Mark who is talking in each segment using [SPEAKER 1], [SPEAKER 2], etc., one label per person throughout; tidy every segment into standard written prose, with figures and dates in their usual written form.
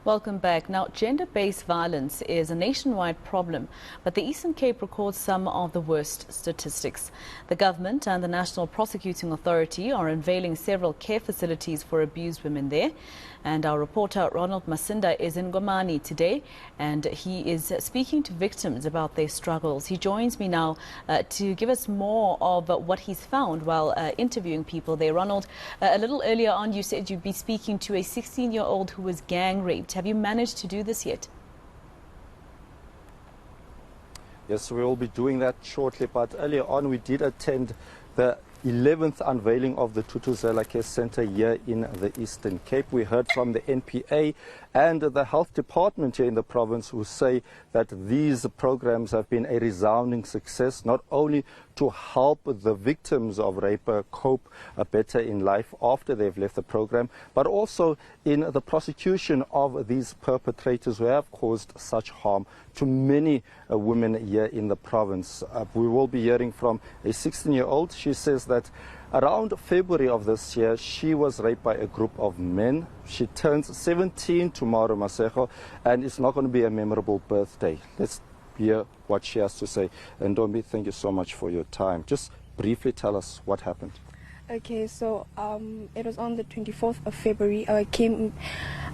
[SPEAKER 1] Welcome back. Now, gender-based violence is a nationwide problem, but the Eastern Cape records some of the worst statistics. The government and the National Prosecuting Authority are unveiling several care facilities for abused women there. And our reporter Ronald Masinda is in Ngomani today, and he is speaking to victims about their struggles. He joins me now to give us more of what he's found while interviewing people there. Ronald, a little earlier on you said you'd be speaking to a 16-year-old who was gang raped. Have you managed to do this yet?
[SPEAKER 2] Yes, we will be doing that shortly, but earlier on we did attend the 11th unveiling of the Thuthuzela Care Centre here in the Eastern Cape. We heard from the NPA and the health department here in the province, who say that these programs have been a resounding success, not only to help the victims of rape cope better in life after they've left the program, but also in the prosecution of these perpetrators who have caused such harm to many women here in the province. We will be hearing from a 16-year-old. She says that around February of this year, she was raped by a group of men. She turns 17 tomorrow, Masego, and it's not going to be a memorable birthday. Let's hear what she has to say. And Ntombi, thank you so much for your time. Just briefly tell us what happened.
[SPEAKER 3] Okay, so it was on the 24th of February. I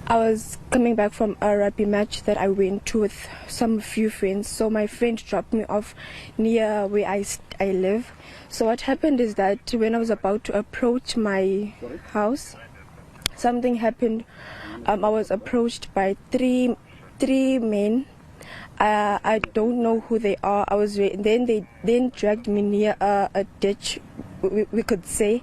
[SPEAKER 3] was coming back from a rugby match that I went to with some few friends. So my friend dropped me off near where I live. So what happened is that when I was about to approach my house, something happened. I was approached by three men. I don't know who they are. They dragged me near a ditch, we could say,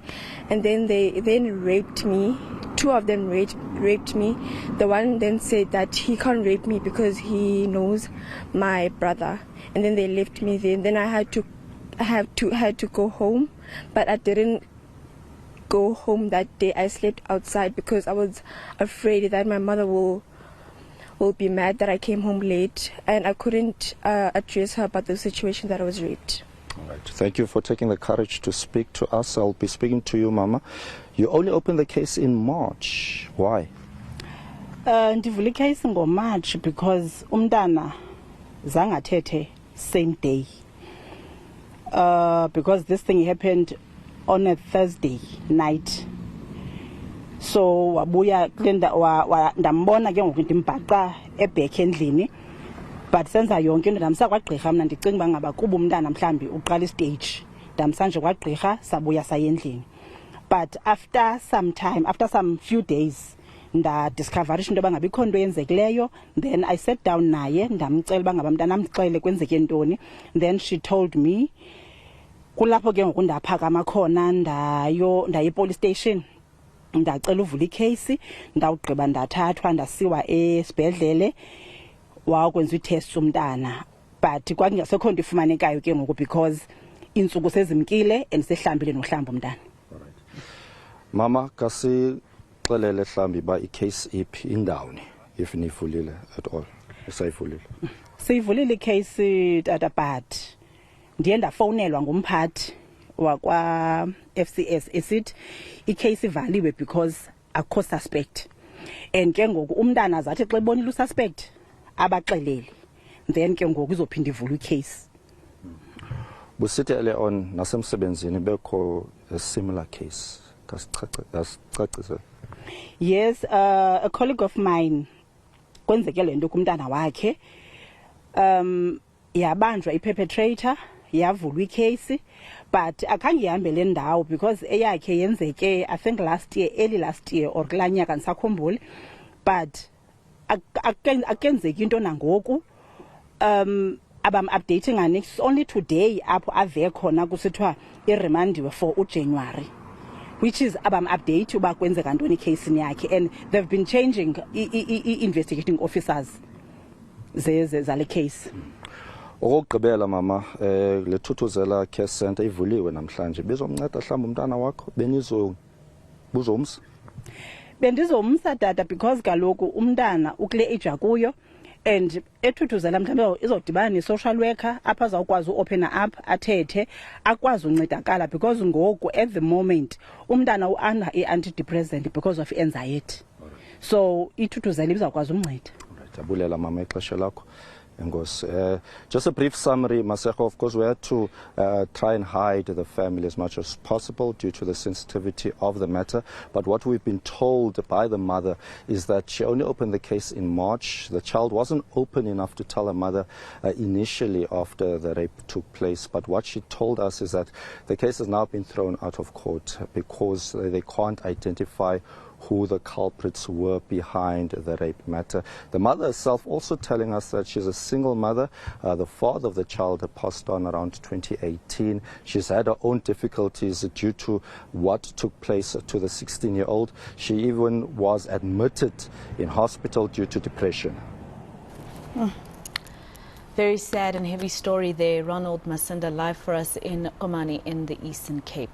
[SPEAKER 3] and then they raped me. Two of them raped me. The one then said that he can't rape me because he knows my brother, and then they left me there. And then I had to go home, but I didn't go home that day. I slept outside because I was afraid that my mother will be mad that I came home late, and I couldn't address her about the situation that I was raped.
[SPEAKER 2] All right. Thank you for taking the courage to speak to us. I'll be speaking to you, Mama. You only opened the case in March. Why?
[SPEAKER 4] Ndivule case in March because umntana zangathethe same day. Because this thing happened on a Thursday night. So wabuya ndambona ke ngoku ndimbhaqa ebhekhe endlini, but senza yonke into ndamsa kwagqirha. Mna ndicinga uba ngaba kuba umntana mhlambi uqala istage, ndamsa nje kwagqirha sabuya saya endlini. But after some few days, ndadiscoverisha into yoba ngaba ikho nto yenzekileyo. Then I sat down naye ndamcela uba ngaba mntana mxele kwenzeke ntoni. Then she told me, kulapho ke ngoku ndaphakama khona ndaye epolice station, ndacela uvula icase, ndawugqiba ndathathwa ndasiwa esibhedlele wakwenza i-test umntana. But kwakungasekho nto ifumanekayo ke ngoku because iintsuku sezimkile and sehlambile nohlamba umntana.
[SPEAKER 2] Mama, kasixelele mhlambi ba icase iphi indawuni if nivulile at all? Isayivulile?
[SPEAKER 4] Siyivulile icase tata, but ndiye ndafowunelwa ngumphathi wakwa FCS esithi icase ivaliwe because akho suspect, and ke ngoku umntana azathi xa ebonile ususpect abaxelele, then ke ngoku izophinda ivulwe icase.
[SPEAKER 2] Busithi earlier on nasemsebenzini bekho a similar case.
[SPEAKER 4] Yes, a colleague of mine kwenzeke le nto kumntana wakhe, yabanjwa i-perpetrator, yavulwa icase, but akhange ihambe le ndawo because eyakhe yenzeke I think early last year or kulaa nyaka ndisakhumbuli, but akenzeki into nangoku. Abam updating and it's only today apho ave khona kusithiwa iremandiwe for uJanuary, which is abam update uba kwenzeka ntoni case yakhe, and they've been changing investigating officers zale case.
[SPEAKER 2] Okugqibela mama, le Thuthuzela Care Centre ivuliwe namhlanje, bezomnceda mhlawumbe umntana wakho buzomsa?
[SPEAKER 4] Bendizomsa tata because kaloku umntana ukule age akuyo, and eThuthuzela mhlawumbe izodibana ne-social worker apha azawukwazi uopen up athethe akwazi uncedakala, because ngoku at the moment umntana under i-antidepressant because of anxiety. so ithuthuzela izawukwazi umnceda.
[SPEAKER 2] Abulela mama ixesha lakho. Just a brief summary, Maseko. Of course, we had to try and hide the family as much as possible due to the sensitivity of the matter. But what we've been told by the mother is that she only opened the case in March. The child wasn't open enough to tell her mother initially after the rape took place. But what she told us is that the case has now been thrown out of court because they can't identify who the culprits were behind the rape matter. The mother herself also telling us that she's a single mother. The father of the child had passed on around 2018. She's had her own difficulties due to what took place to the 16-year-old. She even was admitted in hospital due to depression.
[SPEAKER 1] Very sad and heavy story there. Ronald Masinda live for us in Komani in the Eastern Cape.